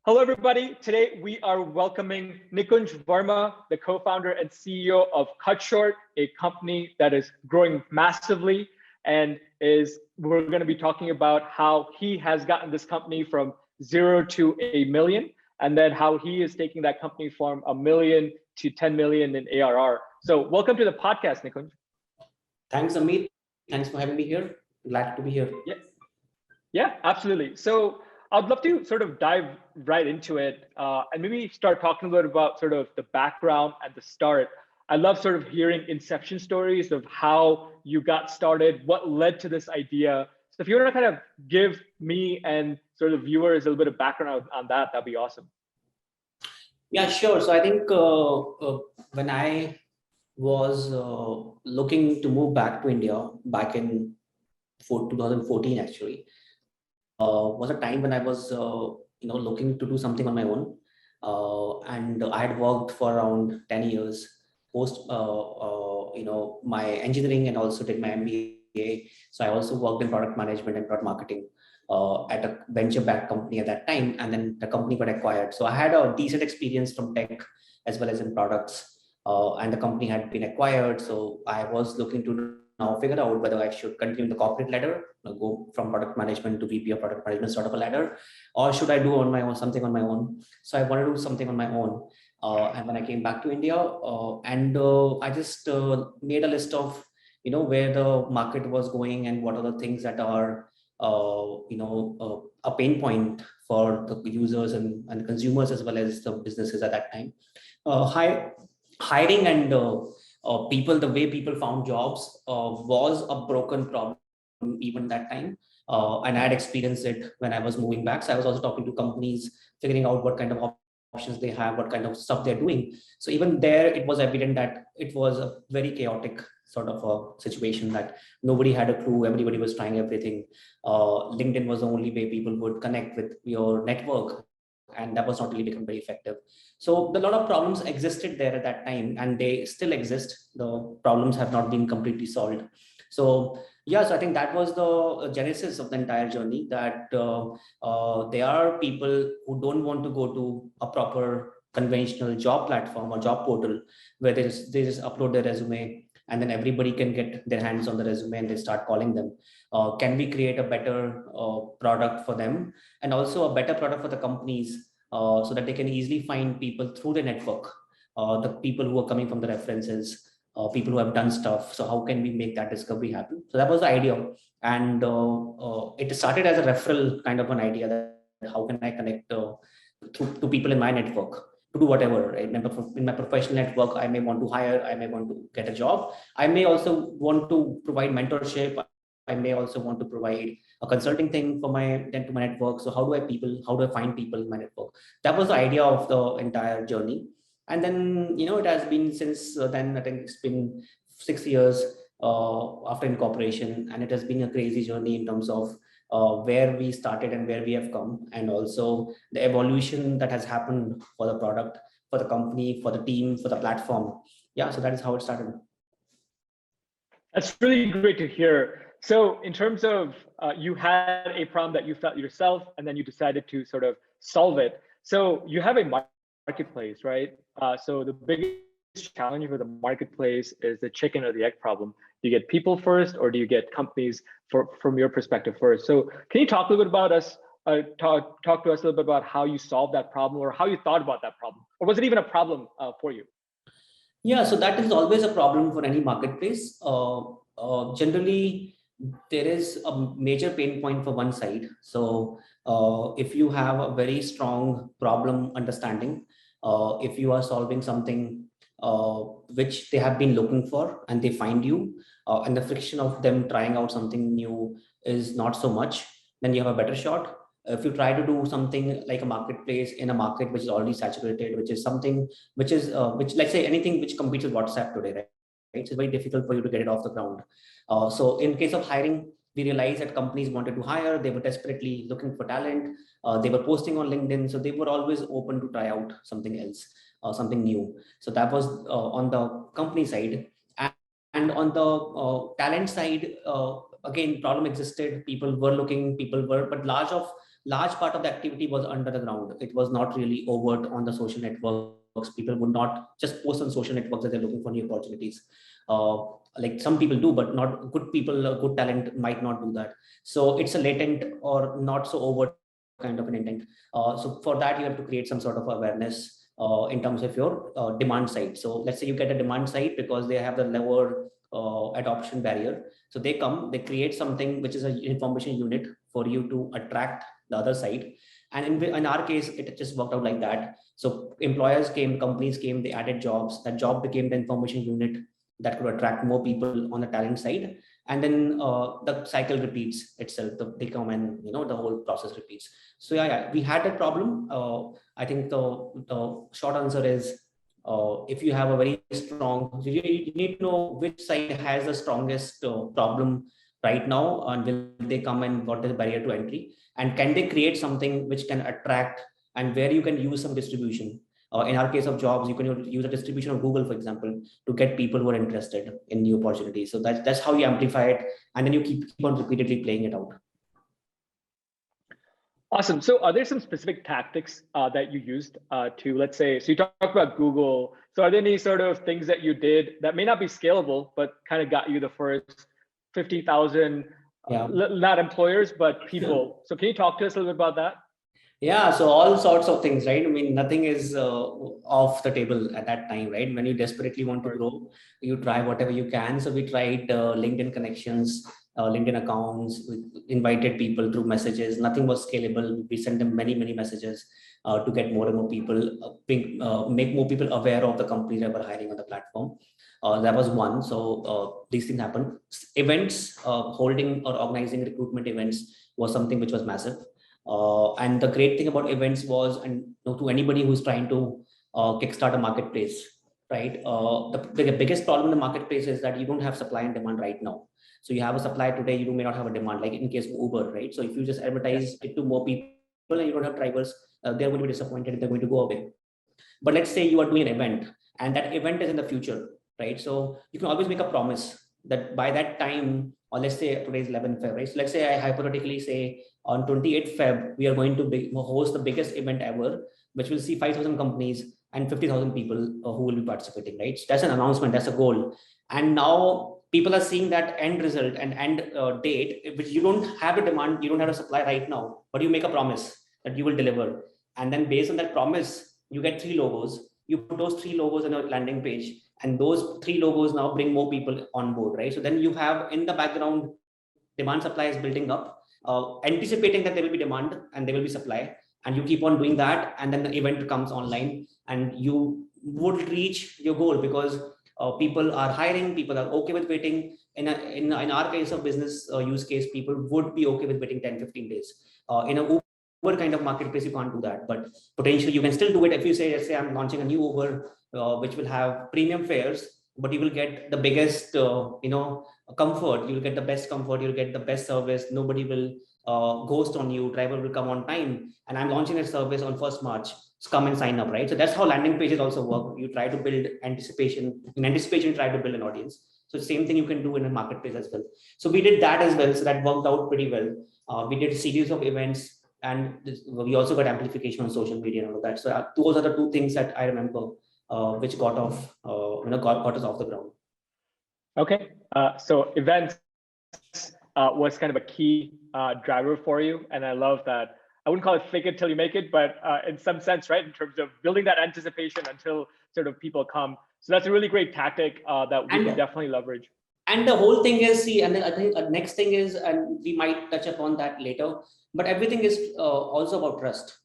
Hello, everybody. Today, we are welcoming Nikunj Verma, the co-founder and CEO of CutShort, a company that is growing massively and we're going to be talking about how he has gotten this company from 0 to 1 million, and then how he is taking that company from 1 million to 10 million in ARR. So welcome to the podcast, Nikunj. Thanks, Amit. Thanks for having me here. Glad to be here. Yeah, absolutely. So I'd love to sort of dive right into it and maybe start talking a little about sort of the background at the start. I love sort of hearing inception stories of how you got started, what led to this idea. So if you want to kind of give me and sort of viewers a little bit of background on that, that'd be awesome. Yeah, sure. So I think when I was looking to move back to India back in 2014, actually, was a time when I was looking to do something on my own, and I had worked for around 10 years post my engineering, and also did my MBA. So I also worked in product management and product marketing at a venture-backed company at that time, and then the company got acquired. So I had a decent experience from tech as well as in products, and the company had been acquired. So I was looking to now figure out whether I should continue the corporate ladder, go from product management to VP of product management, sort of a ladder, or should I do on my own, something on my own. So I wanted to do something on my own. And when I came back to India, I just made a list of, where the market was going and what are the things that are, a pain point for the users and consumers as well as the businesses at that time. Hiring and the way people found jobs was a broken problem even that time. And I had experienced it when I was moving back. So I was also talking to companies, figuring out what kind of options they have, what kind of stuff they're doing. So even there, it was evident that it was a very chaotic sort of a situation, that nobody had a clue. Everybody was trying everything. LinkedIn was the only way people would connect with your network, and that was not really become very effective. So a lot of problems existed there at that time, and they still exist. The problems have not been completely solved. So yeah, so I think that was the genesis of the entire journey, that there are people who don't want to go to a proper conventional job platform or job portal where they just upload their resume, and then everybody can get their hands on the resume and they start calling them. Can we create a better product for them, and also a better product for the companies, so that they can easily find people through the network, the people who are coming from the references, people who have done stuff. So how can we make that discovery happen? So that was the idea. And it started as a referral kind of an idea, that how can I connect to people in my network to do whatever, right? In my professional network, I may want to hire, I may want to get a job. I may also want to provide mentorship. I may also want to provide a consulting thing for my network. So how do I find people in my network? That was the idea of the entire journey. And then, it has been since then. I think it's been 6 years after incorporation, and it has been a crazy journey in terms of where we started and where we have come, and also the evolution that has happened for the product, for the company, for the team, for the platform. Yeah, so that is how it started. That's really great to hear. So in terms of you had a problem that you felt yourself, and then you decided to sort of solve it. So you have a marketplace, right? So the biggest challenge for the marketplace is the chicken or the egg problem. Do you get people first, or do you get companies from your perspective first? So can you talk a little bit about talk to us a little bit about how you solved that problem, or how you thought about that problem, or was it even a problem for you? Yeah, so that is always a problem for any marketplace. Generally, there is a major pain point for one side. So if you have a very strong problem understanding, if you are solving something which they have been looking for, and they find you, and the friction of them trying out something new is not so much, then you have a better shot. If you try to do something like a marketplace in a market which is already saturated, which is something which let's say anything which competes with WhatsApp today, right? It's very difficult for you to get it off the ground. So in case of hiring, we realized that companies wanted to hire, they were desperately looking for talent, they were posting on LinkedIn, so they were always open to try out something else, something new. So that was on the company side. And on the talent side, again, problem existed. People were looking, but large part of the activity was under the ground. It was not really overt on the social networks. People would not just post on social networks that they're looking for new opportunities. Like some people do, but not good people, good talent might not do that. So it's a latent or not so overt kind of an intent. So for that, you have to create some sort of awareness in terms of your demand side. So let's say you get a demand side because they have the lower adoption barrier. So they come, they create something which is an information unit for you to attract the other side. And in our case, it just worked out like that. So employers came, companies came, they added jobs. That job became the information unit that could attract more people on the talent side. And then the cycle repeats itself. They come and, you know, the whole process repeats. So yeah, we had that problem. I think the short answer is, if you have a very strong, you need to know which side has the strongest problem right now, and will they come and what is the barrier to entry, and can they create something which can attract, and where you can use some distribution. In our case of jobs, you can use a distribution of Google, for example, to get people who are interested in new opportunities. So that's how you amplify it, and then you keep on repeatedly playing it out. Awesome. So are there some specific tactics that you used to, let's say, so you talked about Google. So are there any sort of things that you did that may not be scalable, but kind of got you the first 50,000, not employers, but people? So can you talk to us a little bit about that? Yeah, so all sorts of things, right? I mean, nothing is off the table at that time, right? When you desperately want to grow, you try whatever you can. So we tried LinkedIn connections, LinkedIn accounts, we invited people through messages. Nothing was scalable. We sent them many messages to get more and more people, make more people aware of the companies that were hiring on the platform. That was one. So these things happened. Events, holding or organizing recruitment events was something which was massive. And the great thing about events was, and to anybody who's trying to kickstart a marketplace, right? The biggest problem in the marketplace is that you don't have supply and demand right now. So you have a supply today, you may not have a demand, like in case of Uber, right? So if you just advertise it to more people and you don't have drivers, they're going to be disappointed and they're going to go away. But let's say you are doing an event and that event is in the future, right? So you can always make a promise that by that time, or let's say today's 11th Feb, right? So let's say I hypothetically say on 28th Feb, we are going to host the biggest event ever, which will see 5,000 companies and 50,000 people who will be participating, right? So that's an announcement, that's a goal. And now people are seeing that end result and end date, which you don't have a demand, you don't have a supply right now, but you make a promise that you will deliver. And then based on that promise, you get 3 logos. You put those 3 logos on a landing page, and those 3 logos now bring more people on board, right? So then you have in the background, demand supply is building up, anticipating that there will be demand and there will be supply, and you keep on doing that, and then the event comes online and you would reach your goal because people are hiring, people are okay with waiting. In our case of business use case, people would be okay with waiting 10-15 days. In a Uber kind of marketplace, you can't do that, but potentially you can still do it. If you say, let's say I'm launching a new Uber, which will have premium fares, but you will get the biggest, comfort. You'll get the best comfort. You'll get the best service. Nobody will ghost on you. Driver will come on time. And I'm launching a service on 1st March. So come and sign up, right? So that's how landing pages also work. You try to build anticipation. In anticipation, try to build an audience. So same thing you can do in a marketplace as well. So we did that as well. So that worked out pretty well. We did a series of events. And we also got amplification on social media and all of that. So those are the 2 things that I remember, which got us off the ground. Okay, so events was kind of a key driver for you, and I love that. I wouldn't call it fake it till you make it, but in some sense, right, in terms of building that anticipation until sort of people come. So that's a really great tactic that we can definitely leverage. And the whole thing is, and then I think the next thing is, and we might touch upon that later, but everything is also about trust.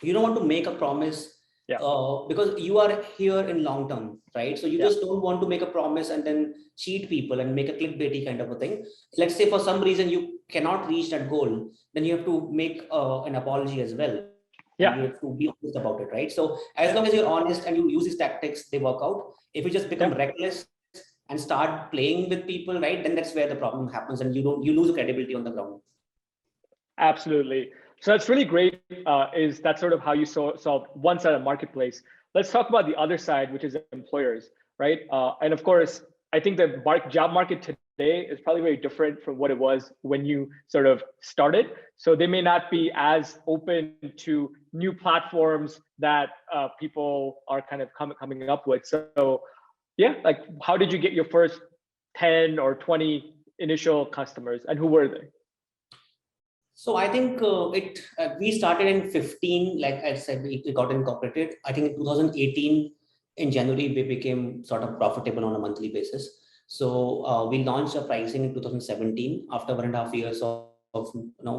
You don't want to make a promise because you are here in long term, right? So you just don't want to make a promise and then cheat people and make a clickbaity kind of a thing. Let's say for some reason you cannot reach that goal, then you have to make an apology as well. Yeah, you have to be honest about it, right? So as long as you're honest and you use these tactics, they work out. If you just become reckless and start playing with people, right, then that's where the problem happens, and you lose credibility on the ground. Absolutely. So that's really great. Is that sort of how you solve one side of marketplace? Let's talk about the other side, which is employers, right? And of course, I think the job market is probably very different from what it was when you sort of started. So they may not be as open to new platforms that people are kind of coming up with. So yeah, like how did you get your first 10 or 20 initial customers, and who were they? So I think we started in 15, like I said, we got incorporated. I think in 2018, in January, we became sort of profitable on a monthly basis. So we launched a pricing in 2017 after 1.5 years of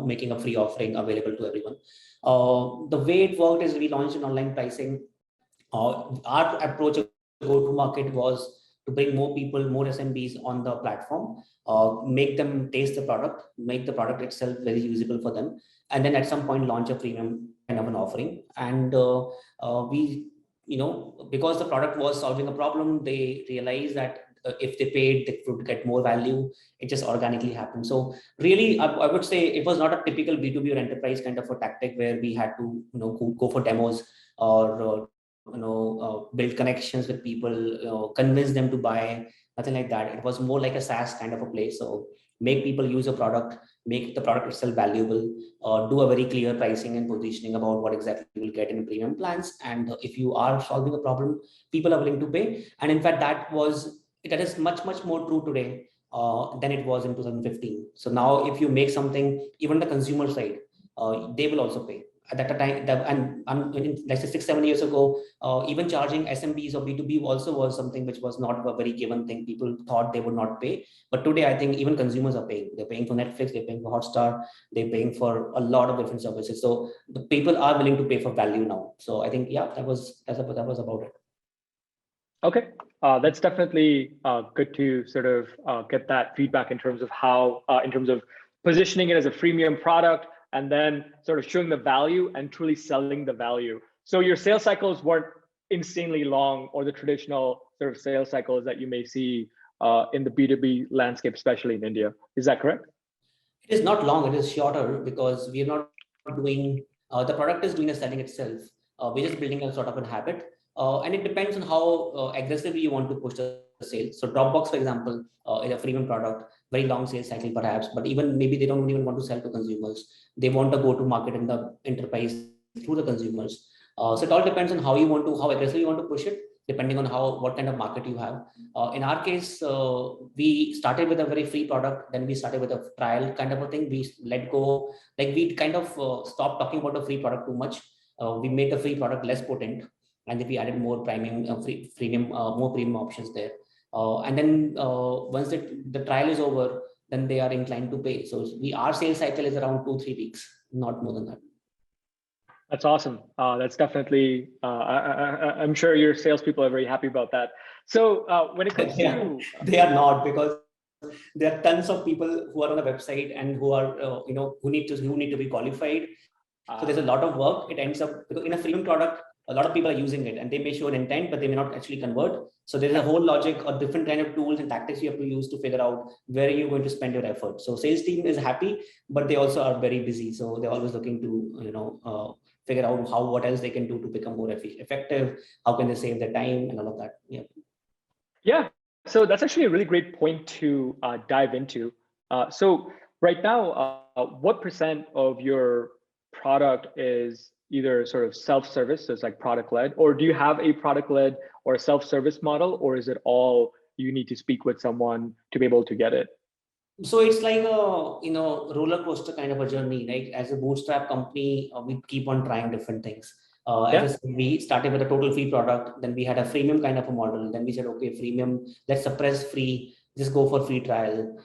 making a free offering available to everyone. The way it worked is we launched an online pricing. Our approach of go-to-market was to bring more people, more SMBs on the platform, make them taste the product, make the product itself very usable for them, and then at some point launch a premium kind of an offering. And we, because the product was solving a problem, they realized that if they paid, they would get more value. It just organically happened. So really, I would say it was not a typical B2B or enterprise kind of a tactic where we had to go for demos or build connections with people, convince them to buy, nothing like that. It was more like a SaaS kind of a place. So make people use a product, make the product itself valuable, do a very clear pricing and positioning about what exactly you will get in premium plans. And if you are solving a problem, people are willing to pay. And in fact, that is much, much more true today than it was in 2015. So now if you make something, even the consumer side, they will also pay. At that time, like 6-7 years ago, even charging SMBs or B2B also was something which was not a very given thing. People thought they would not pay. But today, I think even consumers are paying. They're paying for Netflix, they're paying for Hotstar, they're paying for a lot of different services. So the people are willing to pay for value now. So I think, yeah, that was about it. Okay, that's definitely good to sort of get that feedback in terms of how, in terms of positioning it as a freemium product, and then sort of showing the value and truly selling the value. So your sales cycles weren't insanely long, or the traditional sort of sales cycles that you may see in the B2B landscape, especially in India. Is that correct? It is not long, it is shorter, because we are not doing, the product is doing the selling itself. We're just building a sort of a habit. And it depends on how aggressively you want to push the sales. So Dropbox, for example, is a freemium product, very long sales cycle perhaps, but even maybe they don't even want to sell to consumers. They want to go to market in the enterprise through the consumers. So it all depends on how aggressively you want to push it, depending on what kind of market you have. In our case, we started with a very free product, then we started with a trial kind of a thing. We let go, like we kind of stopped talking about the free product too much. We made the free product less potent, and then we added more premium, more premium options there. And then once the trial is over, then they are inclined to pay. So our sales cycle is around 2-3 weeks, not more than that. That's awesome. That's definitely, I'm sure your salespeople are very happy about that. So when it comes to... They are not, because there are tons of people who are on the website and who are, who need to be qualified. So there's a lot of work. It ends up, because in a freemium product, a lot of people are using it and they may show an intent, but they may not actually convert. So there's a whole logic or different kind of tools and tactics you have to use to figure out where you're going to spend your effort. So sales team is happy, but they also are very busy. So they're always looking to, figure out what else they can do to become more effective. How can they save their time and all of that? Yeah. Yeah. So that's actually a really great point to dive into. So right now, what % of your product is either sort of self-service, so it's like product-led, or do you have a product-led or a self-service model, or is it all you need to speak with someone to be able to get it? So it's like a roller coaster kind of a journey, right? As a bootstrap company, we keep on trying different things. As I said, we started with a total free product, then we had a freemium kind of a model. Then we said, okay, freemium, let's suppress free, just go for free trial.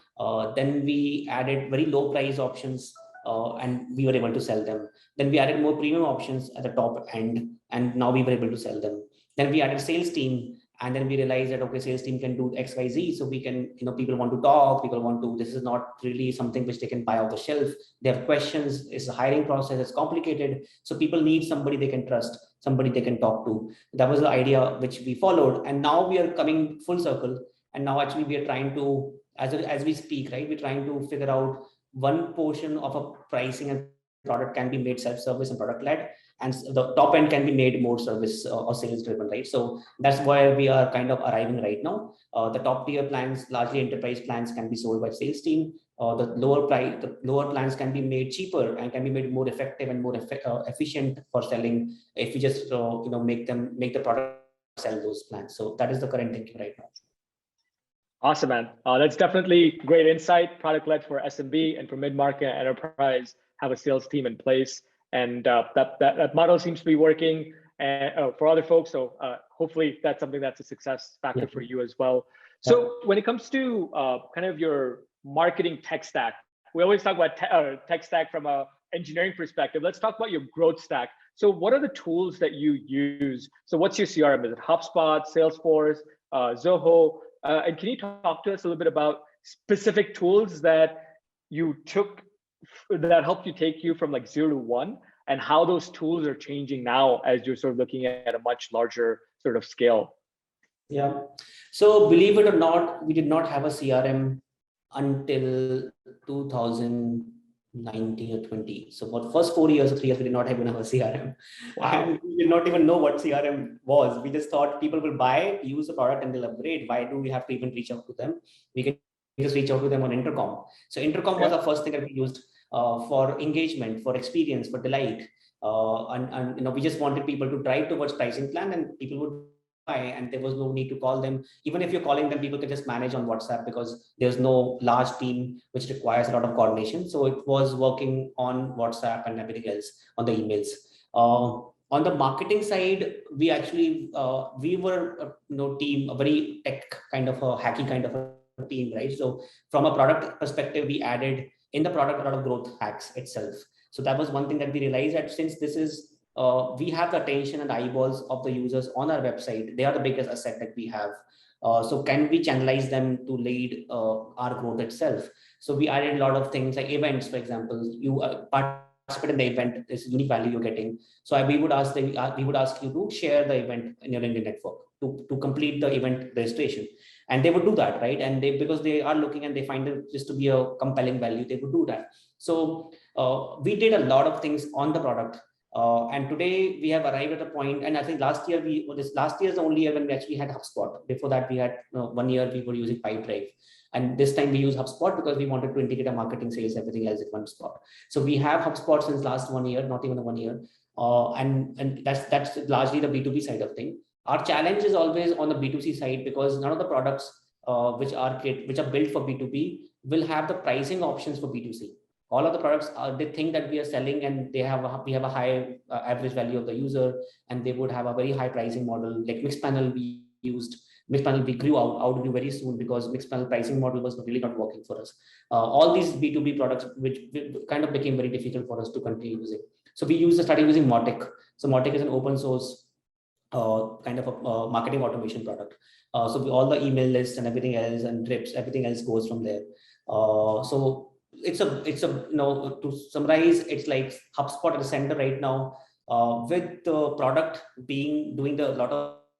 Then we added very low price options, and we were able to sell them. Then we added more premium options at the top end, and now we were able to sell them. Then we added sales team, and then we realized that, okay, sales team can do X, Y, Z. So we can, people want to talk, this is not really something which they can buy off the shelf. They have questions, it's a hiring process, it's complicated. So people need somebody they can trust, somebody they can talk to. That was the idea which we followed. And now we are coming full circle. And now actually we are trying to, as we speak, right, we're trying to figure out one portion of a pricing and product can be made self-service and product-led. and the top end can be made more service or sales driven, right? So that's where we are kind of arriving right now. The top tier plans, largely enterprise plans, can be sold by sales team. The lower plans can be made cheaper and can be made more effective and more efficient for selling if we just make the product sell those plans. So that is the current thinking right now. Awesome, man. That's definitely great insight. Product led for SMB, and for mid-market and enterprise have a sales team in place, and that model seems to be working for other folks. So hopefully that's something that's a success factor for you as well. So when it comes to kind of your marketing tech stack, we always talk about tech stack from a engineering perspective. Let's talk about your growth stack. So what are the tools that you use? So what's your CRM? Is it HubSpot, Salesforce, Zoho? And can you talk to us a little bit about specific tools that you took that helped you take you from like 0 to 1, and how those tools are changing now as you're sort of looking at a much larger sort of scale? Yeah. So believe it or not, we did not have a CRM until 2019 or 20. So for the first 4 years or 3 years, we did not even have a CRM. Wow. And we did not even know what CRM was. We just thought people will buy, use the product, and they'll upgrade. Why do we have to even reach out to them? We can just reach out to them on Intercom. So Intercom was the first thing that we used for engagement, for experience, for delight. And we just wanted people to drive towards pricing plan, and people would buy, and there was no need to call them. Even if you're calling them, people can just manage on WhatsApp because there's no large team which requires a lot of coordination. So it was working on WhatsApp and everything else on the emails. On the marketing side, we actually we were team, a very tech kind of a hacky kind of a team, right? So from a product perspective, we added in the product a lot of growth hacks itself. So that was one thing that we realized, that since this is we have the attention and eyeballs of the users on our website, they are the biggest asset that we have. So can we channelize them to lead our growth itself? So we added a lot of things like events, for example. You participate in the event, there's unique value you're getting. So we would ask you to share the event in your LinkedIn network to complete the event registration. And they would do that, right? And because they are looking and they find it just to be a compelling value, they would do that. So we did a lot of things on the product. And today we have arrived at a point, and I think last year is the only year when we actually had HubSpot. Before that, we had 1 year we were using Pipedrive, and this time we use HubSpot because we wanted to integrate our marketing, sales, everything else at one spot. So we have HubSpot since last 1 year, not even 1 year, and that's largely the B2B side of thing. Our challenge is always on the B2C side, because none of the products which are built for B2B will have the pricing options for B2C. All of the products they think that we are selling, and we have a high average value of the user, and they would have a very high pricing model. Like Mixpanel, we grew out very soon because Mixpanel pricing model was really not working for us. All these B2B products, which kind of became very difficult for us to continue using. So we started using Mautic. So Mautic is an open source kind of a marketing automation product. So all the email lists and everything else and drips, everything else goes from there. So it's a to summarize, it's like HubSpot at the center right now, with the product doing a lot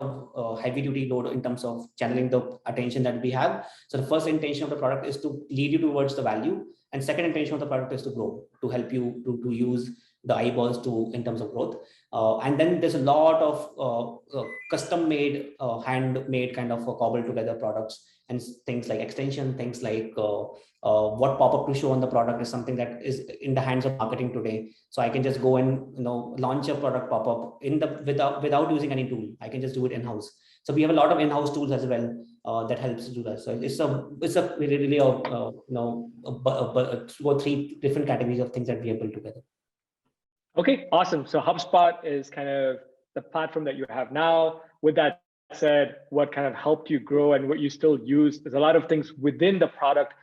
of heavy duty load in terms of channeling the attention that we have. So the first intention of the product is to lead you towards the value, and second intention of the product is to grow, to help you to use the eyeballs in terms of growth. And then there's a lot of custom made, handmade kind of cobbled together products and things like extension, things like what pop-up to show on the product is something that is in the hands of marketing today. So I can just go and launch a product pop-up without using any tool. I can just do it in-house. So we have a lot of in-house tools as well that helps to do that. So it's a really 2 or 3 different categories of things that we have built together. Okay, awesome. So HubSpot is kind of the platform that you have now. With that said, what kind of helped you grow and what you still use? There's a lot of things within the product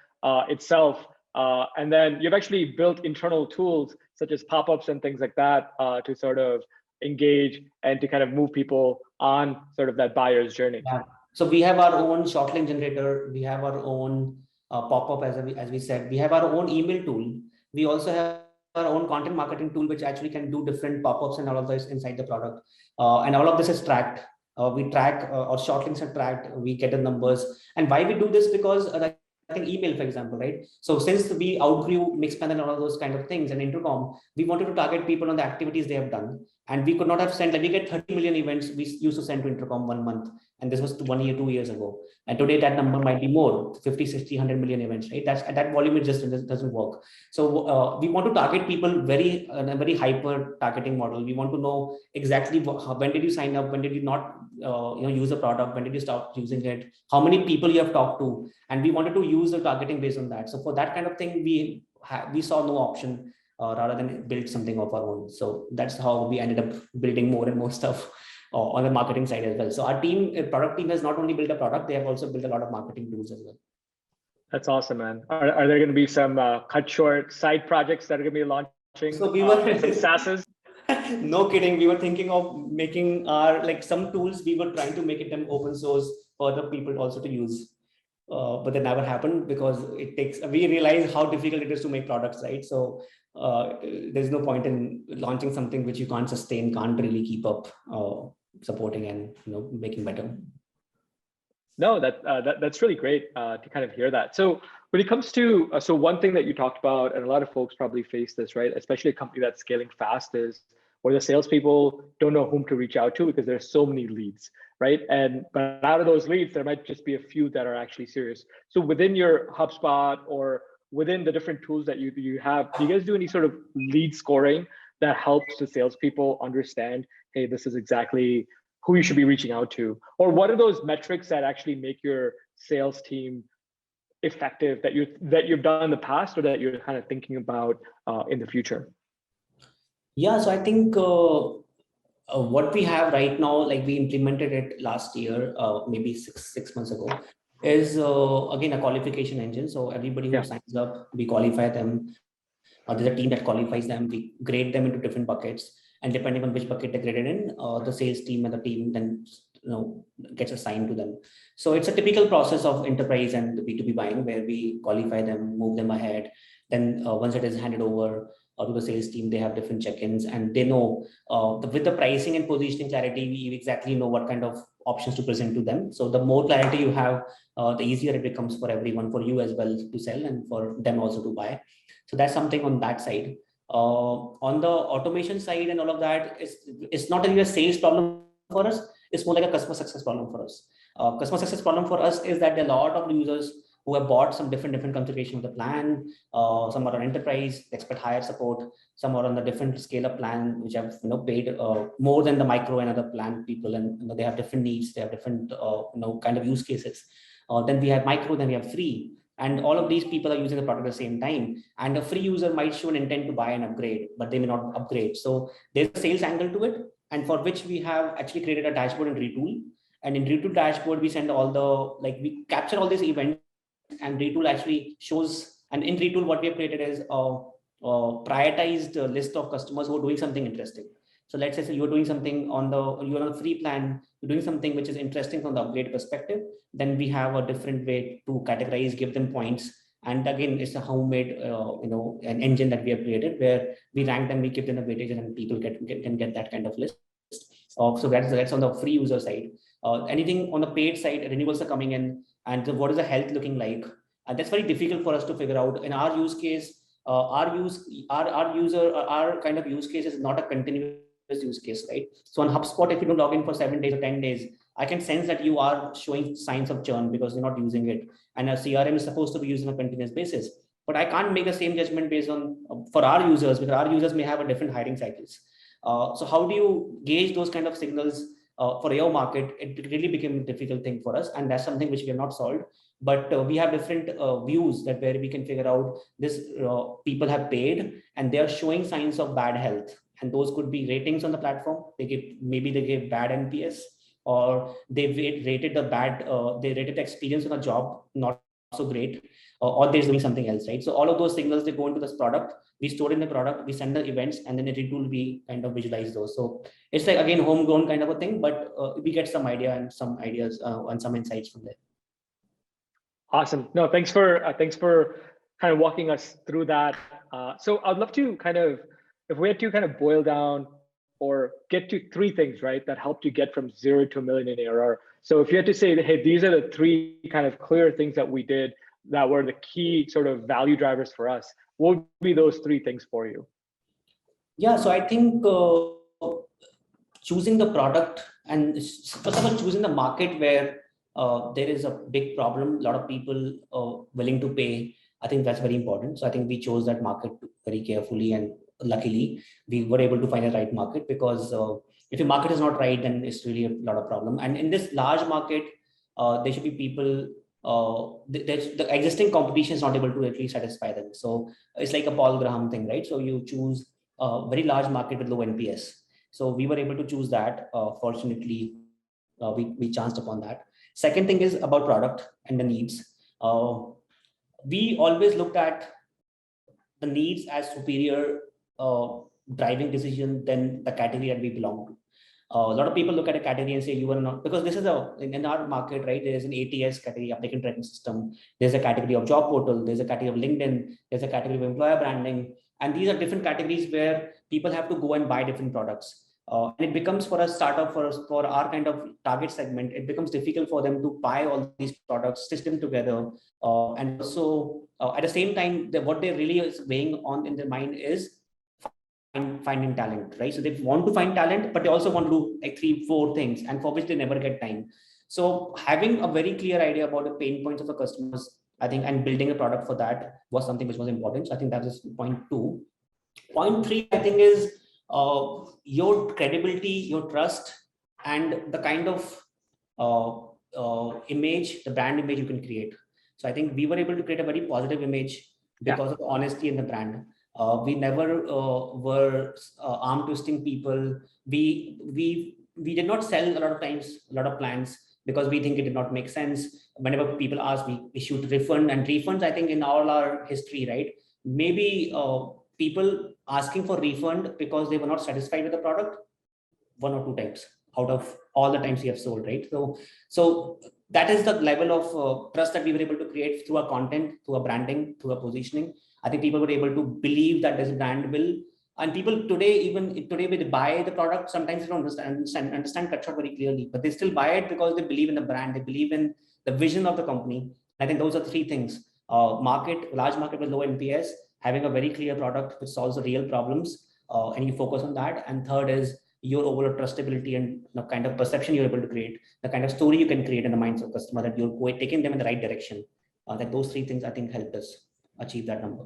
itself. And then you've actually built internal tools such as pop-ups and things like that to sort of engage and to kind of move people on sort of that buyer's journey. Yeah. So we have our own short link generator. We have our own pop-up, as we said. We have our own email tool. We also have our own content marketing tool, which actually can do different pop-ups and all of this inside the product. And all of this is tracked. We track, our short links are tracked. We get the numbers. And why we do this? Because like an email, for example, right? So since we outgrew Mixpanel and all of those kind of things and Intercom, we wanted to target people on the activities they have done. And we could not have sent, like we get 30 million events we used to send to Intercom 1 month. And this was 1 year, 2 years ago. And today that number might be more, 50, 60, 100 million events, right? That's at that volume, it just doesn't work. So we want to target people very, a very hyper targeting model. We want to know exactly when did you sign up, when did you not use the product, when did you stop using it, how many people you have talked to. And we wanted to use the targeting based on that. So for that kind of thing, we saw no option rather than build something of our own. So that's how we ended up building more and more stuff on the marketing side as well. So our product team has not only built a product, they have also built a lot of marketing tools as well. That's awesome, man. Are there going to be some CutShort side projects that are going to be launching? So we were some SaaSes? No kidding. We were thinking of making our, some tools, we were trying to make them open source for the people also to use. But that never happened because we realize how difficult it is to make products, right? So there's no point in launching something which you can't sustain, can't really keep up supporting and making better. No, that's really great to kind of hear that. So when it comes to, so one thing that you talked about, and a lot of folks probably face this, right? Especially a company that's scaling fast, is where the salespeople don't know whom to reach out to because there's so many leads, right? But out of those leads, there might just be a few that are actually serious. So within your HubSpot or within the different tools that you have, do you guys do any sort of lead scoring that helps the salespeople understand, hey, this is exactly who you should be reaching out to? Or what are those metrics that actually make your sales team effective that you've done in the past or that you're kind of thinking about in the future? Yeah, so I think what we have right now, like we implemented it last year, maybe six months ago, is again a qualification engine. So everybody who signs up, we qualify them. There's a team that qualifies them. We grade them into different buckets, and depending on which bucket they're graded in, the sales team and the team then gets assigned to them. So it's a typical process of enterprise and the B2B buying where we qualify them, move them ahead. Then once it is handed over to the sales team, they have different check-ins, and they know with the pricing and positioning clarity, we exactly know what kind of options to present to them. So the more clarity you have, the easier it becomes for everyone, for you as well to sell and for them also to buy. So that's something on that side. On the automation side and all of that, it's not really a sales problem for us. It's more like a customer success problem for us. Customer success problem for us is that there are a lot of users who have bought some different configuration of the plan. Some are on enterprise, expect higher support. Some are on the different scale-up plan, which have paid more than the micro and other plan people, and they have different needs. They have different kind of use cases. Then we have micro, then we have free. And all of these people are using the product at the same time. And a free user might show an intent to buy and upgrade, but they may not upgrade. So there's a sales angle to it, and for which we have actually created a dashboard in Retool. And in Retool dashboard, we send all the, we capture all these events, and Retool actually shows, and in Retool, what we have created is a prioritized list of customers who are doing something interesting. So let's say you're doing something you're on a free plan, you're doing something which is interesting from the upgrade perspective, then we have a different way to categorize, give them points. And again, it's a homemade, an engine that we have created where we rank them, we give them a weightage, and people can get that kind of list. So that's on the free user side. Anything on the paid side, renewals are coming in, and what is the health looking like? And that's very difficult for us to figure out. In our use case, our kind of use case is not a continuous use case, right? So on HubSpot, if you don't log in for 7 days or 10 days, I can sense that you are showing signs of churn because you're not using it. And a CRM is supposed to be used on a continuous basis. But I can't make the same judgment based on for our users, because our users may have a different hiring cycles. So how do you gauge those kind of signals for your market? It really became a difficult thing for us, and that's something which we have not solved. But we have different views that where we can figure out this people have paid and they are showing signs of bad health, and those could be ratings on the platform. Maybe they gave bad NPS, or they rated the experience on a job not so great, or they're doing something else, right? So all of those signals, they go into this product, we store in the product, we send the events, and then in Retool we kind of visualize those. So it's like, again, homegrown kind of a thing, but we get some idea and some ideas and some insights from there. Awesome. No, thanks for kind of walking us through that. So I'd love to kind of, if we had to kind of boil down or get to 3 things, right, that helped you get from 0 to $1 million in ARR. So if you had to say, hey, these are the 3 kind of clear things that we did that were the key sort of value drivers for us, what would be those 3 things for you? Yeah, so I think choosing the product and first of all choosing the market where there is a big problem, a lot of people willing to pay. I think that's very important. So I think we chose that market very carefully, and luckily we were able to find the right market, because if your market is not right, then it's really a lot of problem. And in this large market, there should be people, the existing competition is not able to at least satisfy them. So it's like a Paul Graham thing, right? So you choose a very large market with low NPS. So we were able to choose that. Fortunately, we chanced upon that. Second thing is about product and the needs. We always looked at the needs as superior driving decision than the category that we belong to. A lot of people look at a category and say you are not, because this is in our market, right? There is an ATS category, applicant tracking system. There's a category of job portal. There's a category of LinkedIn. There's a category of employer branding. And these are different categories where people have to go and buy different products. And it becomes, for a startup, for our kind of target segment, it becomes difficult for them to buy all these products, stitch them together. And also at the same time, what they really is weighing on in their mind is finding talent, right? So they want to find talent, but they also want to do like 3-4 things, and for which they never get time. So having a very clear idea about the pain points of the customers, I think, and building a product for that was something which was important. So I think that is point 2. Point 3, I think, is your credibility, your trust, and the kind of image, the brand image you can create. So I think we were able to create a very positive image because of the honesty in the brand. We never were arm twisting people. We did not sell a lot of times, a lot of plans, because we think it did not make sense. Whenever people ask, we issued refund, and refunds, I think in all our history, right? Maybe people asking for refund because they were not satisfied with the product 1 or 2 times out of all the times we have sold, right? So that is the level of trust that we were able to create through our content, through our branding, through our positioning. I think people were able to believe that this brand will, and people today, even today, when they buy the product, sometimes they don't understand CutShort very clearly, but they still buy it because they believe in the brand, they believe in the vision of the company. I think those are 3 things: large market with low NPS, having a very clear product which solves the real problems, and you focus on that. And third is your overall trustability and the kind of perception you're able to create, the kind of story you can create in the minds of customer, that you're taking them in the right direction. That those 3 things, I think, helped us achieve that number.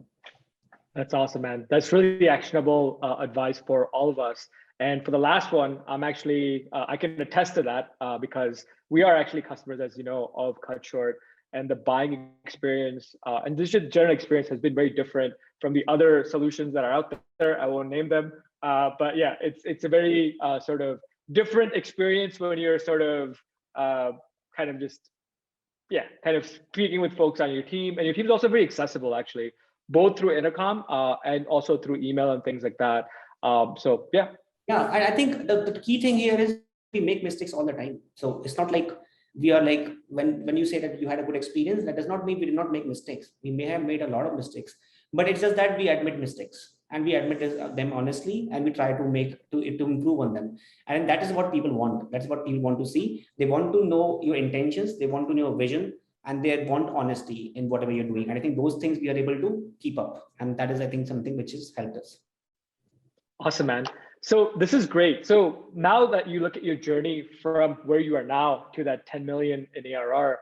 That's awesome, man. That's really actionable advice for all of us. And for the last one, I'm actually, I can attest to that because we are actually customers, as you know, of CutShort, and the buying experience and this general experience has been very different from the other solutions that are out there. I won't name them, but yeah, it's a very sort of different experience when you're sort of kind of just, yeah, kind of speaking with folks on your team. And your team is also very accessible, actually, both through intercom and also through email and things like that. So yeah. Yeah, I think the key thing here is we make mistakes all the time. So it's not like we are like, when you say that you had a good experience, that does not mean we did not make mistakes. We may have made a lot of mistakes, but it's just that we admit mistakes, and we admit them honestly, and we try to improve on them. And that is what people want. That's what people want to see. They want to know your intentions. They want to know your vision, and they want honesty in whatever you're doing. And I think those things we are able to keep up. And that is, I think, something which has helped us. Awesome, man. So this is great. So now that you look at your journey from where you are now to that 10 million in ARR,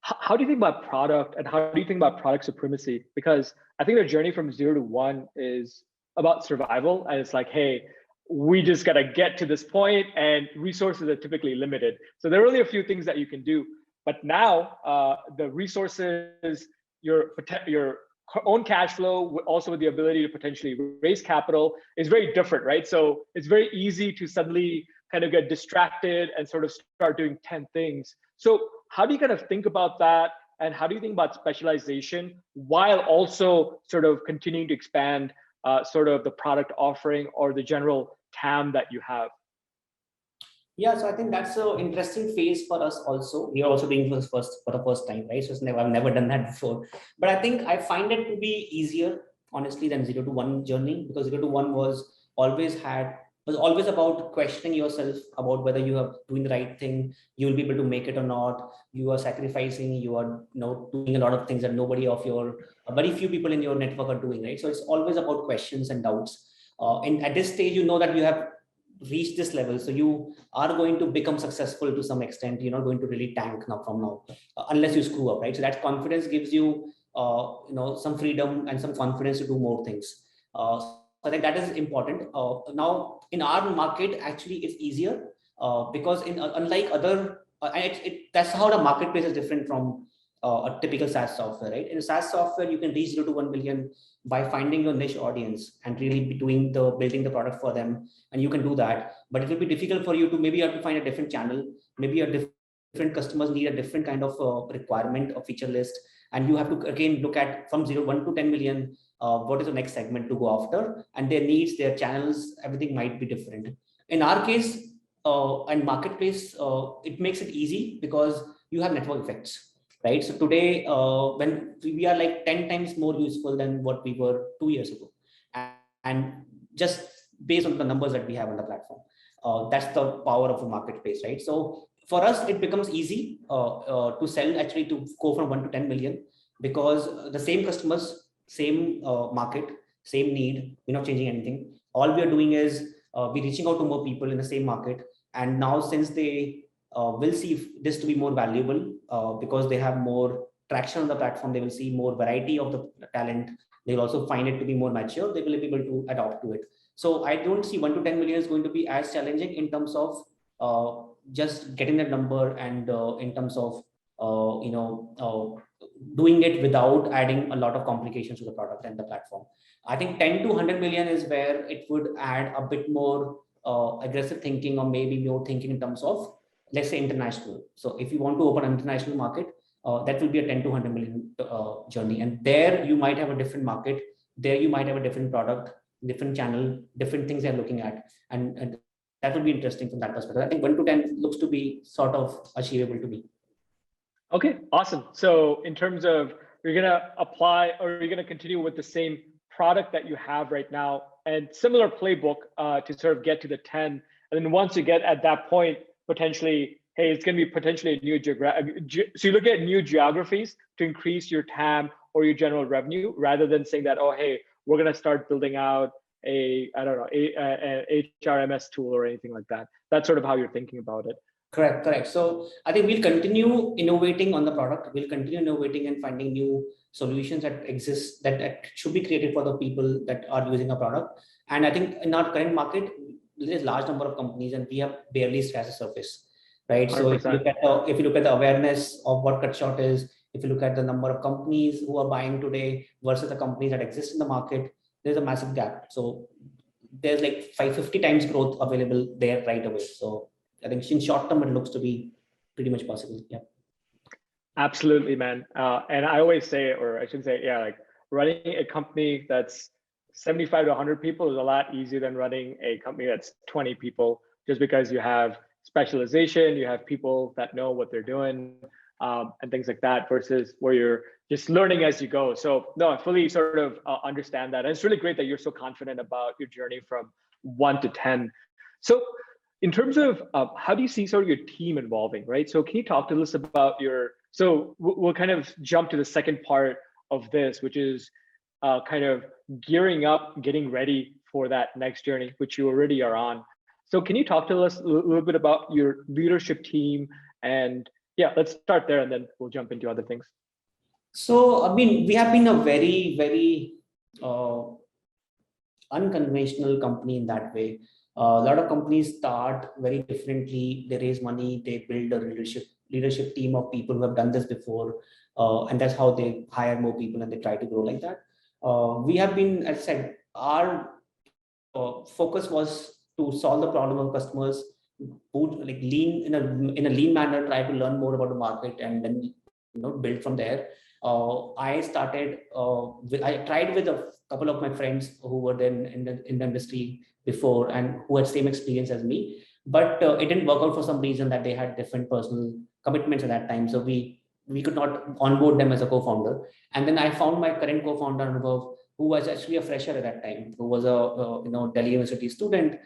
how do you think about product, and how do you think about product supremacy? Because I think the journey from 0 to 1 is about survival. And it's like, hey, we just got to get to this point, and resources are typically limited. So there are only a few things that you can do. But now the resources, your own cash flow, also with the ability to potentially raise capital, is very different, right? So it's very easy to suddenly kind of get distracted and sort of start doing 10 things. So how do you kind of think about that? And how do you think about specialization while also sort of continuing to expand sort of the product offering or the general TAM that you have? Yeah, so I think that's an interesting phase for us also. We are also doing this for the first time, right? So I've never done that before. But I think I find it to be easier, honestly, than 0 to 1 journey, because 0 to 1 was always about questioning yourself about whether you are doing the right thing, you will be able to make it or not. You are sacrificing, you are doing a lot of things that very few people in your network are doing, right? So it's always about questions and doubts. And at this stage, you know that you have reach this level, so you are going to become successful to some extent. You're not going to really tank now from now, unless you screw up, right? So that confidence gives you, some freedom and some confidence to do more things. So I think that is important. Now in our market, actually, it's easier because unlike other, that's how the marketplace is different from a typical SaaS software, right? In a SaaS software, you can reach 0 to 1 million by finding your niche audience and really be building the product for them, and you can do that. But it will be difficult for you to, maybe you have to find a different channel, maybe different customers need a different kind of requirement or feature list, and you have to again look at from 1 to 10 million, what is the next segment to go after, and their needs, their channels, everything might be different. In our case, and marketplace, it makes it easy because you have network effects, right? So today, when we are like 10 times more useful than what we were 2 years ago, and just based on the numbers that we have on the platform, that's the power of a marketplace, right? So for us, it becomes easy to sell, actually, to go from 1 to 10 million, because the same customers, same market, same need, we're not changing anything. All we are doing is we're reaching out to more people in the same market, and now since they will see this to be more valuable, because they have more traction on the platform, they will see more variety of the talent, they'll also find it to be more mature, they will be able to adopt to it. So I don't see 1 to 10 million is going to be as challenging in terms of just getting that number, and in terms of doing it without adding a lot of complications to the product and the platform. I think 10 to 100 million is where it would add a bit more aggressive thinking, or maybe more thinking in terms of, let's say, international. So if you want to open an international market, that will be a 10 to 100 million journey. And there you might have a different market. There you might have a different product, different channel, different things they're looking at. And that will be interesting from that perspective. I think 1 to 10 looks to be sort of achievable to me. Okay, awesome. So in terms of, you're going to apply, or you're going to continue with the same product that you have right now and similar playbook to sort of get to the 10. And then once you get at that point, potentially, hey, it's going to be potentially a new so you look at new geographies to increase your TAM or your general revenue, rather than saying that, oh, hey, we're going to start building out a HRMS tool or anything like that. That's sort of how you're thinking about it. Correct. So I think we'll continue innovating on the product. We'll continue innovating and finding new solutions that exist, that should be created for the people that are using a product. And I think in our current market, there's a large number of companies, and we have barely scratched the surface, right? 100%. So if you look at the awareness of what CutShort is, if you look at the number of companies who are buying today versus the companies that exist in the market, there's a massive gap. So there's like 550 times growth available there right away. So I think in short term, it looks to be pretty much possible. Yeah. Absolutely, man. And I always say, or I should say, yeah, like running a company that's 75 to 100 people is a lot easier than running a company that's 20 people, just because you have specialization, you have people that know what they're doing, and things like that, versus where you're just learning as you go. So no, I fully sort of understand that. And it's really great that you're so confident about your journey from 1 to 10. So in terms of how do you see sort of your team evolving, right? So can you talk to us about so we'll kind of jump to the second part of this, which is kind of gearing up, getting ready for that next journey, which you already are on. So can you talk to us a little bit about your leadership team? And yeah, let's start there, and then we'll jump into other things. So, I mean, we have been a very, very unconventional company in that way. A lot of companies start very differently. They raise money, they build a leadership team of people who have done this before, and that's how they hire more people and they try to grow like that. We have been, as I said, our focus was to solve the problem of customers, like lean in a lean manner, try to learn more about the market, and then build from there. I tried with a couple of my friends who were then in the industry before and who had same experience as me, but it didn't work out for some reason, that they had different personal commitments at that time. So we could not onboard them as a co-founder. And then I found my current co-founder, Anubhav, who was actually a fresher at that time, who was a Delhi University student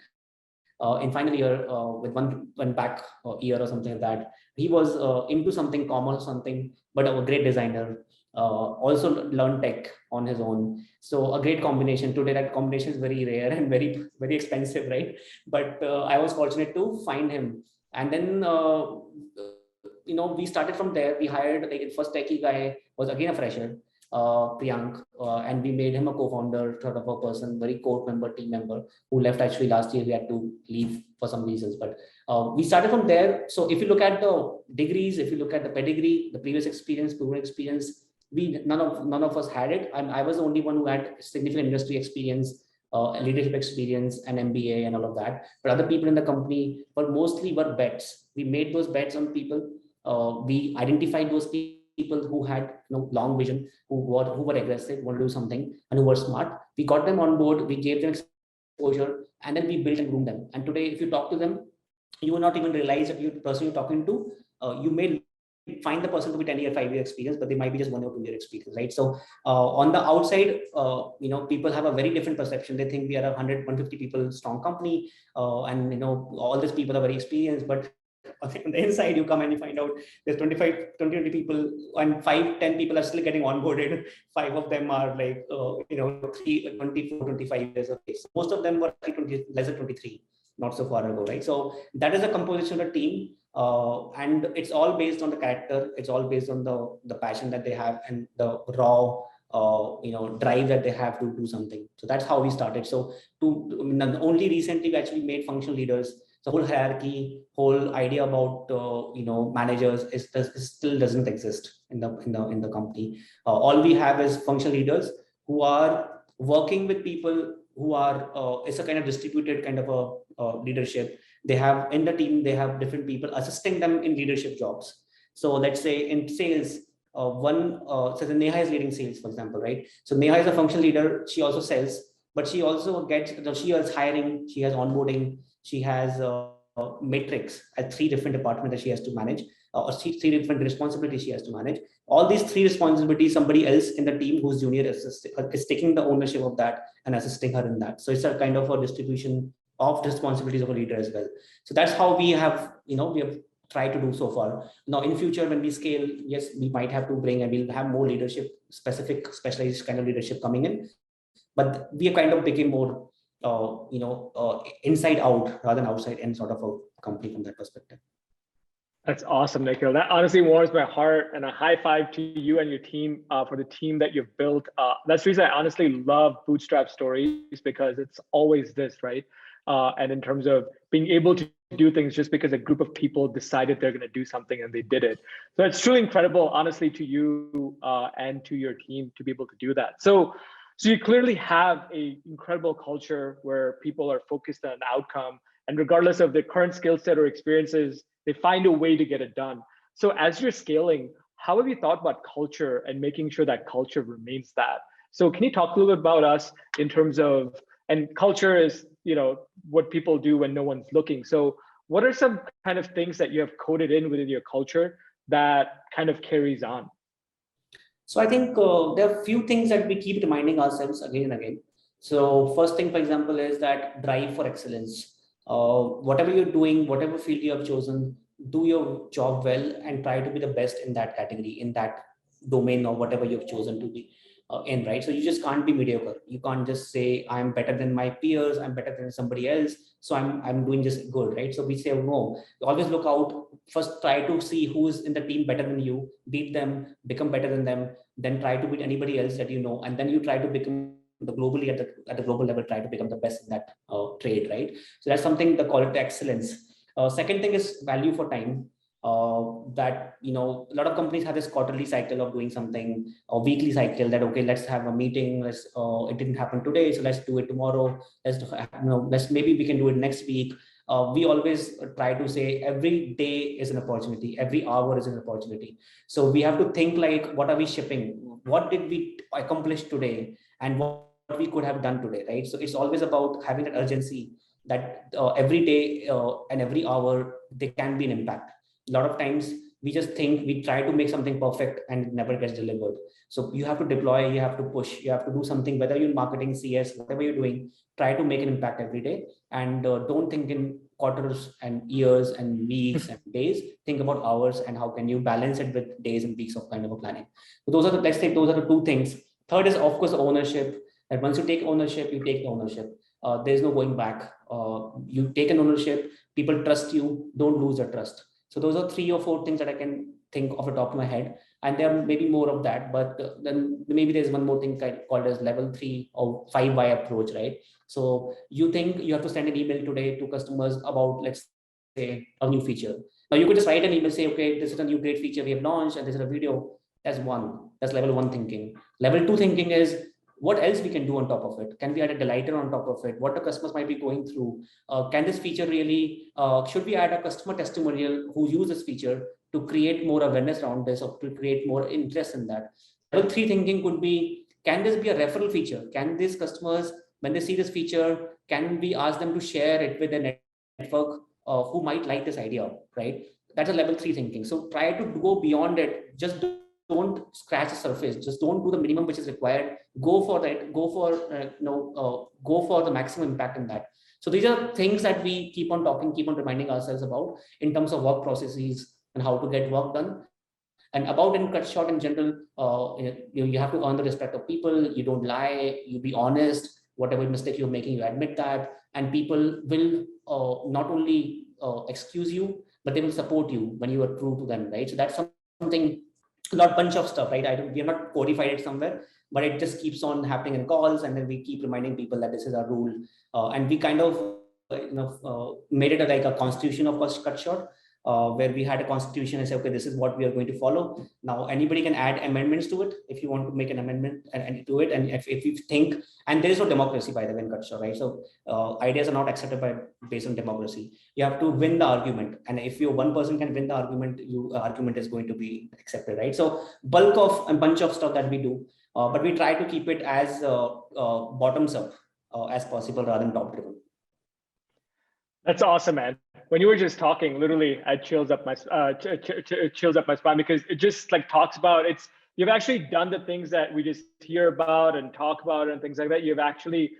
in final year with one back year or something like that. He was into something, commerce something, but a great designer. also learn tech on his own. So a great combination. Today that combination is very rare and very, very expensive, right? But I was fortunate to find him. And then we started from there. We hired, like, the first techie guy was again a fresher, Priyank, and we made him a co-founder sort of a person, very core member, team member, who left actually last year. We had to leave for some reasons, but we started from there. So if you look at the degrees, if you look at the pedigree, the previous experience, proven experience, none of us had it, and I was the only one who had significant industry experience, leadership experience, and MBA and all of that. But other people in the company were bets. We made those bets on people. We identified those people who had long vision, who were aggressive, wanted to do something, and who were smart. We got them on board. We gave them exposure, and then we built and groomed them. And today, if you talk to them, you will not even realize that the person you're talking to, you may find the person to be 10-year, 5-year experience, but they might be just 1 or 2 year experience, right? So on the outside, people have a very different perception. They think we are a 100, 150 people strong company, and all these people are very experienced, but on the inside, you come and you find out there's 20 people, and 5-10 people are still getting onboarded. 5 of them are like 24, 25 years of age. So most of them were less than 23, not so far ago, right? So that is a composition of a team. And it's all based on the character. It's all based on the passion that they have and the raw drive that they have to do something. So that's how we started. So only recently we actually made functional leaders. The whole hierarchy, whole idea about managers still doesn't exist in the company. All we have is functional leaders who are working with people who are it's a kind of distributed kind of a leadership. They have in the team, they have different people assisting them in leadership jobs. So let's say in sales, so Neha is leading sales, for example, right? So Neha is a functional leader. She also sells, but she also she has hiring, she has onboarding, she has matrix at 3 different departments that she has to manage, or 3 different responsibilities she has to manage. All these 3 responsibilities, somebody else in the team who's junior is taking the ownership of that and assisting her in that. So it's a kind of a distribution of responsibilities of a leader as well. So that's how we have tried to do so far. Now in future, when we scale, yes, we might have to bring, and we'll have more leadership, specialized kind of leadership coming in, but we kind of became more inside out rather than outside in sort of a company from that perspective. That's awesome, Nikhil. That honestly warms my heart, and a high five to you and your team for the team that you've built. That's the reason I honestly love bootstrap stories, because it's always this, right? And in terms of being able to do things just because a group of people decided they're going to do something and they did it. So it's truly incredible, honestly, to you and to your team to be able to do that. So you clearly have an incredible culture where people are focused on an outcome, and regardless of their current skill set or experiences, they find a way to get it done. So as you're scaling, how have you thought about culture and making sure that culture remains that? So can you talk a little bit about us in terms of, and culture is, what people do when no one's looking. So what are some kind of things that you have coded in within your culture that kind of carries on? So I think there are a few things that we keep reminding ourselves again and again. So first thing, for example, is that drive for excellence. Whatever you're doing, whatever field you have chosen, do your job well and try to be the best in that category, in that domain, or whatever you've chosen to be in, right? So you just can't be mediocre. You can't just say, I'm better than my peers, I'm better than somebody else, so I'm doing just good, right? So we say, no, always look out. First, try to see who's in the team better than you, beat them, become better than them, then try to beat anybody else that you know, and then you try to become globally at the global level, try to become the best in that trade, right? So that's something, the call it excellence. Second thing is value for time. That a lot of companies have this quarterly cycle of doing something, or weekly cycle, that okay, let's have a meeting, it didn't happen today, so let's do it tomorrow, let's maybe we can do it next week. We always try to say every day is an opportunity, every hour is an opportunity. So we have to think like, what are we shipping, what did we accomplish today, and what we could have done today, right? So it's always about having that urgency that every day and every hour there can be an impact. A lot of times we just think we try to make something perfect and it never gets delivered. So you have to deploy, you have to push, you have to do something, whether you're marketing, CS, whatever you're doing, try to make an impact every day. And don't think in quarters and years and weeks and days, think about hours and how can you balance it with days and weeks of kind of a planning. So those are the, let's say those are the two things. Third is of course ownership, that once you take ownership, you take the ownership. There's no going back. You take an ownership, people trust you, don't lose the trust. So those are 3 or 4 things that I can think off the top of my head. And there may be more of that, but then maybe there's one more thing called as level 3 or 5 why approach, right? So you think you have to send an email today to customers about, let's say, a new feature. Now you could just write an email, say, okay, this is a new great feature we have launched and this is a video. That's one. That's level 1 thinking. Level 2 thinking is, what else we can do on top of it? Can we add a delighter on top of it? What the customers might be going through? Can this feature really, should we add a customer testimonial who use this feature to create more awareness around this or to create more interest in that? Level 3 thinking could be, can this be a referral feature? Can these customers, when they see this feature, can we ask them to share it with a network who might like this idea, right? That's a level 3 thinking. So try to go beyond it. Just don't scratch the surface. Just don't do the minimum which is required. Go for that. Go for go for the maximum impact in that. So these are things that we keep on talking, keep on reminding ourselves about in terms of work processes and how to get work done. And about in CutShort in general, you have to earn the respect of people. You don't lie. You be honest. Whatever mistake you're making, you admit that, and people will not only excuse you, but they will support you when you are true to them, right? So that's something. Not bunch of stuff, right? We are not codified it somewhere, but it just keeps on happening in calls, and then we keep reminding people that this is our rule, and we kind of made it like a constitution of CutShort, where we had a constitution and say, okay, this is what we are going to follow. Now anybody can add amendments to it if you want to make an amendment and to it, and if you think, and there is no democracy by the way in CutShort, right? So ideas are not accepted based on democracy. You have to win the argument, and if one person can win the argument, argument is going to be accepted, right? So bulk of a bunch of stuff that we do, but we try to keep it as bottoms up as possible rather than top driven. That's awesome, man. When you were just talking, literally, I chills up my spine, because it just like talks about you've actually done the things that we just hear about and talk about and things like that. You've actually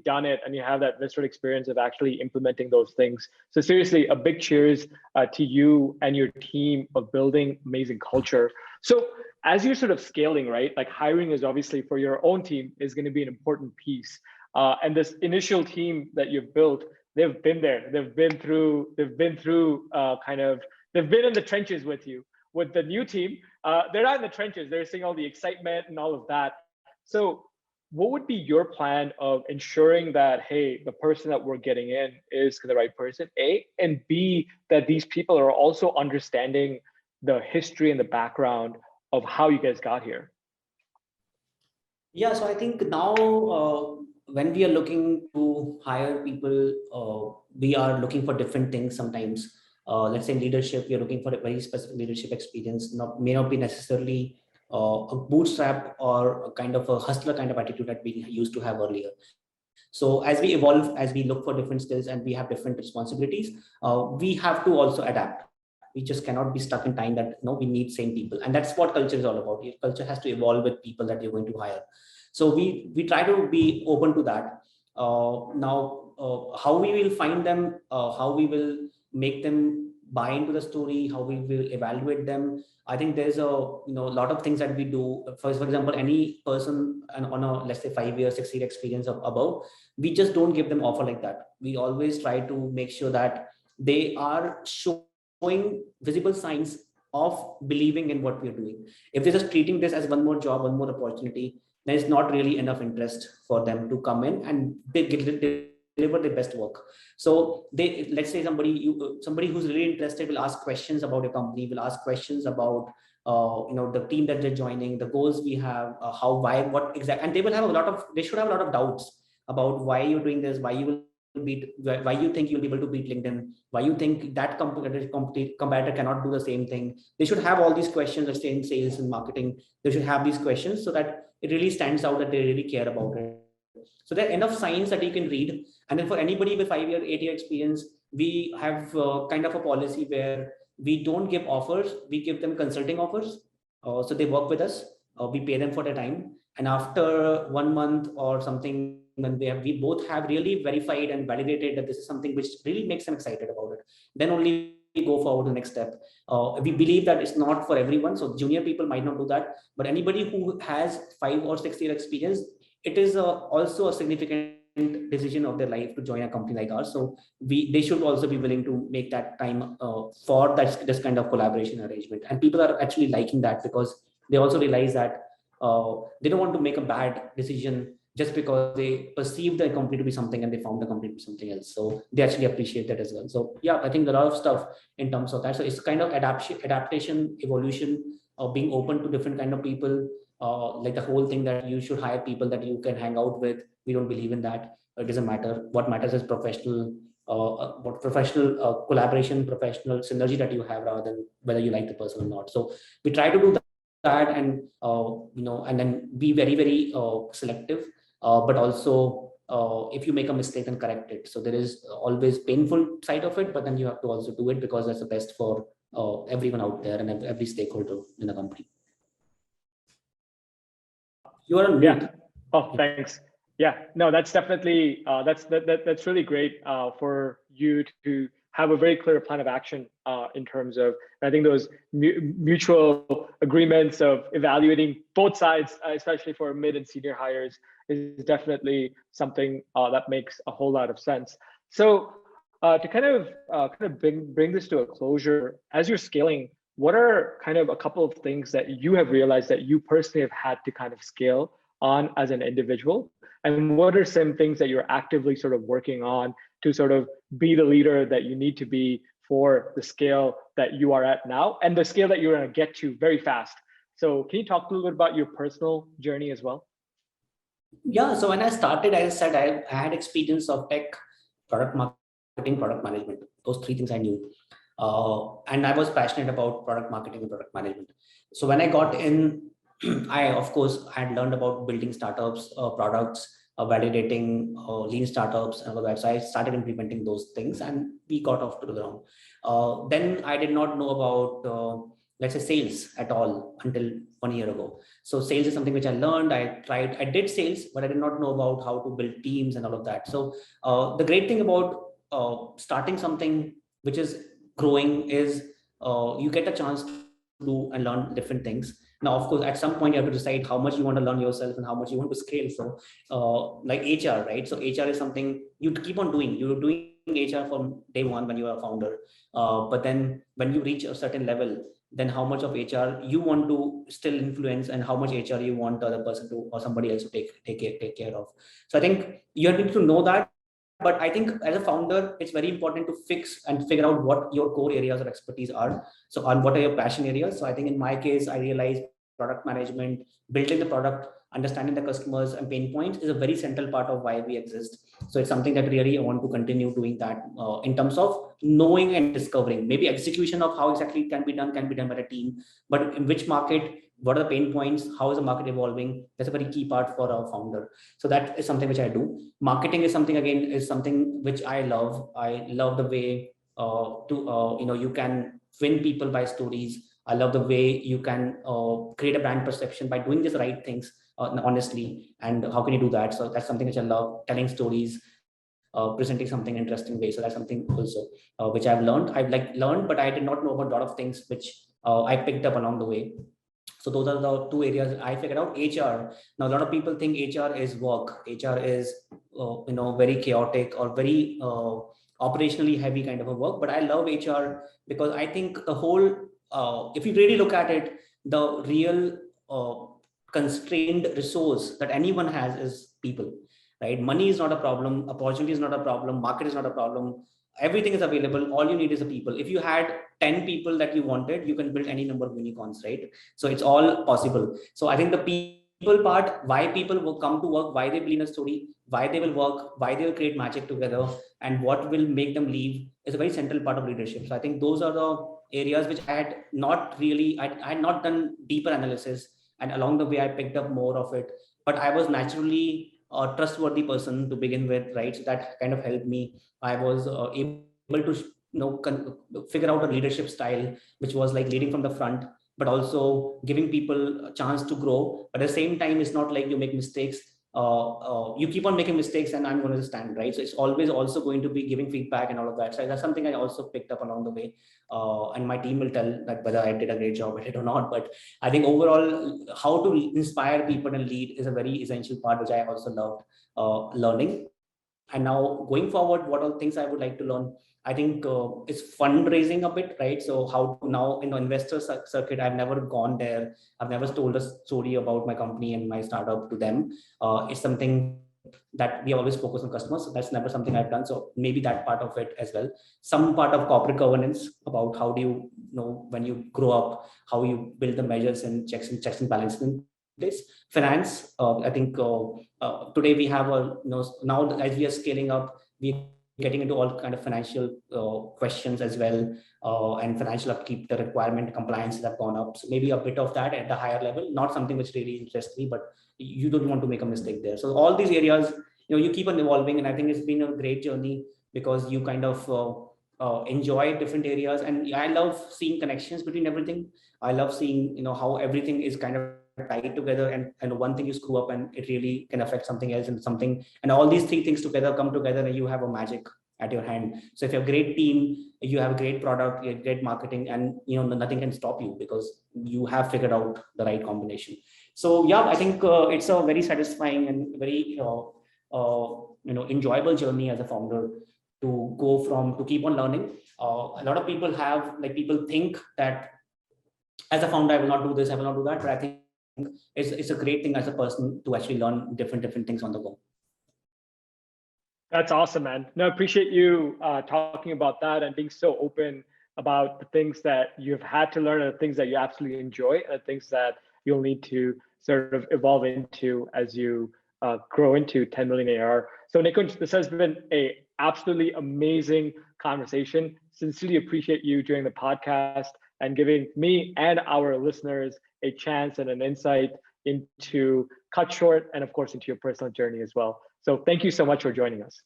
done it, and you have that visceral experience of actually implementing those things. So seriously, a big cheers to you and your team of building amazing culture. So as you're sort of scaling, right? Like hiring is obviously for your own team is going to be an important piece. And this initial team that you've built, they've been there. They've been through they've been in the trenches with you. With the new team, they're not in the trenches. They're seeing all the excitement and all of that. So what would be your plan of ensuring that, hey, the person that we're getting in is the right person, A, and B, that these people are also understanding the history and the background of how you guys got here? Yeah, so I think now when we are looking to hire people, we are looking for different things sometimes. Let's say leadership, you're looking for a very specific leadership experience, may not be necessarily a bootstrap or a kind of a hustler kind of attitude that we used to have earlier. So as we evolve, as we look for different skills and we have different responsibilities, we have to also adapt. We just cannot be stuck in time that we need same people. And that's what culture is all about. Culture has to evolve with people that you're going to hire. So we try to be open to that. How we will find them, how we will make them buy into the story, how we will evaluate them. I think there's a lot of things that we do. For example, any person on a, let's say, 5-year, 6-year experience above, we just don't give them offer like that. We always try to make sure that they are showing visible signs of believing in what we're doing. If they're just treating this as one more job, one more opportunity, then it's not really enough interest for them to come in and they deliver their best work. So let's say somebody who's really interested will ask questions about your company, will ask questions about the team that they're joining, the goals we have, what exactly, and they should have a lot of doubts about why you're doing this, why you think you'll be able to beat LinkedIn, why you think that competitor cannot do the same thing. They should have all these questions. Let's say in sales and marketing, they should have these questions so that it really stands out that they really care about it. So there are enough signs that you can read. And then for anybody with 5-year, 8-year experience, we have kind of a policy where we don't give offers, we give them consulting offers. So they work with us, we pay them for their time. And after 1 month or something, when we both have really verified and validated that this is something which really makes them excited about it, then only we go forward to the next step. We believe that it's not for everyone. So junior people might not do that, but anybody who has 5 or 6 year experience, it is also a significant decision of their life to join a company like ours. So they should also be willing to make that time for this kind of collaboration arrangement. And people are actually liking that, because they also realize that they don't want to make a bad decision just because they perceive the company to be something and they found the company to be something else. So they actually appreciate that as well. So yeah, I think a lot of stuff in terms of that. So it's kind of adaptation, evolution, being open to different kind of people. Like the whole thing that you should hire people that you can hang out with. We don't believe in that. It doesn't matter. What matters is professional collaboration, professional synergy that you have, rather than whether you like the person or not. So we try to do that, and and then be very, very selective, but also if you make a mistake, then correct it. So there is always painful side of it, but then you have to also do it, because that's the best for everyone out there and every stakeholder in the company. You are on mute. Yeah. Oh, thanks. Yeah, no, that's definitely that's really great for you to have a very clear plan of action in terms of, I think those mutual agreements of evaluating both sides, especially for mid and senior hires, is definitely something that makes a whole lot of sense. So to kind of bring this to a closure, as you're scaling, what are kind of a couple of things that you have realized that you personally have had to kind of scale on as an individual? And what are some things that you're actively sort of working on to sort of be the leader that you need to be for the scale that you are at now and the scale that you're going to get to very fast? So can you talk a little bit about your personal journey as well? Yeah, so when I started, as I said, I had experience of tech, product marketing, product management. Those 3 things I knew. And I was passionate about product marketing and product management. So when I got in, I, of course, had learned about building startups, products, validating lean startups and all that. So I started implementing those things, and we got off to the ground. Then I did not know about, let's say, sales at all until 1 year ago. So sales is something which I learned. I did sales, but I did not know about how to build teams and all of that. So the great thing about starting something which is growing is you get a chance to do and learn different things. Now, of course, at some point you have to decide how much you want to learn yourself and how much you want to scale. So like HR, right? So HR is something you keep on doing. You're doing HR from day one when you are a founder. But then when you reach a certain level, then how much of HR you want to still influence, and how much HR you want the other person to, or somebody else to take care of. So I think you need to know that. But I think as a founder, it's very important to fix and figure out what your core areas of expertise are. So on what are your passion areas? So I think in my case, I realized product management, building the product, understanding the customers and pain points is a very central part of why we exist. So it's something that really I want to continue doing that in terms of knowing and discovering. Maybe execution of how exactly it can be done by a team, but in which market, what are the pain points, how is the market evolving? That's a very key part for a founder. So that is something which I do. Marketing is something which I love. I love the way you can win people by stories. I love the way you can create a brand perception by doing these right things honestly. And how can you do that? So that's something which I love, telling stories, presenting something interesting way. So that's something also which I've learned. Learned, but I did not know about a lot of things which I picked up along the way. So those are the 2 areas I figured out. HR. Now a lot of people think HR is work. HR is very chaotic or very operationally heavy kind of a work. But I love HR because I think the whole, if you really look at it, the real constrained resource that anyone has is people, right? Money is not a problem. Opportunity is not a problem. Market is not a problem. Everything is available. All you need is a people. If you had 10 people that you wanted, you can build any number of unicorns, right? So it's all possible. So I think the people part, why people will come to work, why they believe in a story, why they will work, why they will create magic together, and what will make them leave is a very central part of leadership. So I think those are the areas which I had not done deeper analysis, and along the way I picked up more of it. But I was naturally a trustworthy person to begin with, right? So that kind of helped me. I was able to figure out a leadership style, which was like leading from the front, but also giving people a chance to grow. But at the same time, it's not like you make mistakes. You keep on making mistakes and I'm going to stand, right? So it's always also going to be giving feedback and all of that. So that's something I also picked up along the way. And my team will tell that whether I did a great job at it or not. But I think overall, how to inspire people and lead is a very essential part, which I also loved learning. And now going forward, what all things I would like to learn? I think it's fundraising a bit, right? So how to now in the investor circuit, I've never gone there. I've never told a story about my company and my startup to them. It's something that we always focus on customers. So that's never something I've done. So maybe that part of it as well. Some part of corporate governance about how do you know when you grow up, how you build the measures and checks and balances in place. Finance, I think today we have now as we are scaling up, we're getting into all kind of financial questions as well, and financial upkeep, the requirement compliance have gone up. So maybe a bit of that at the higher level, not something which really interests me, but you don't want to make a mistake there. So all these areas, you keep on evolving, and I think it's been a great journey because you kind of enjoy different areas, and I love seeing connections between everything. I love seeing how everything is kind of tied together, and one thing you screw up and it really can affect something else and all these three things together come together and you have a magic at your hand. So if you have a great team, you have a great product, you have great marketing, and nothing can stop you because you have figured out the right combination. So yeah, I think it's a very satisfying and very enjoyable journey as a founder to keep on learning. A lot of people people think that as a founder I will not do this, I will not do that, but I think it's a great thing as a person to actually learn different things on the go. That's awesome, man. No, I appreciate you talking about that and being so open about the things that you've had to learn and the things that you absolutely enjoy and the things that you'll need to sort of evolve into as you grow into 10 million ARR. So Nikunj, this has been a absolutely amazing conversation. Sincerely appreciate you doing the podcast and giving me and our listeners a chance and an insight into CutShort and of course into your personal journey as well. So thank you so much for joining us.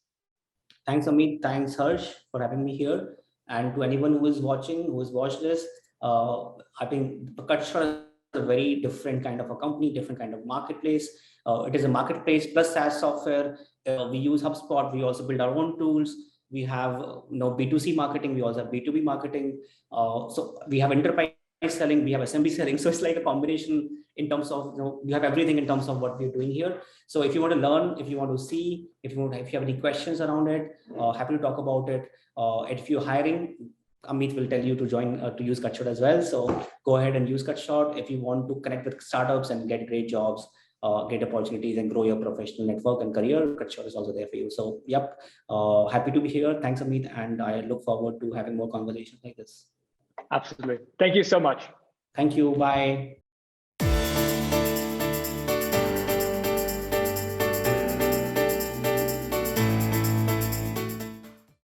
Thanks, Amit. Thanks, Harsh, for having me here. And to anyone who is watching, who has watched this, I think CutShort is a very different kind of a company, different kind of marketplace. It is a marketplace plus SaaS software. We use HubSpot. We also build our own tools. We have B2C marketing. We also have B2B marketing. So we have enterprise selling. We have SMB selling. So it's like a combination in terms of you have everything in terms of what we're doing here. So if you want to learn, if you want to see, if you have any questions around it, happy to talk about it. If you're hiring, Amit will tell you to join to use CutShort as well. So go ahead and use CutShort. If you want to connect with startups and get great jobs, get opportunities and grow your professional network and career, CutShort is also there for you. So yep, happy to be here. Thanks, Amit, and I look forward to having more conversations like this. Absolutely. Thank you so much. Thank you. Bye.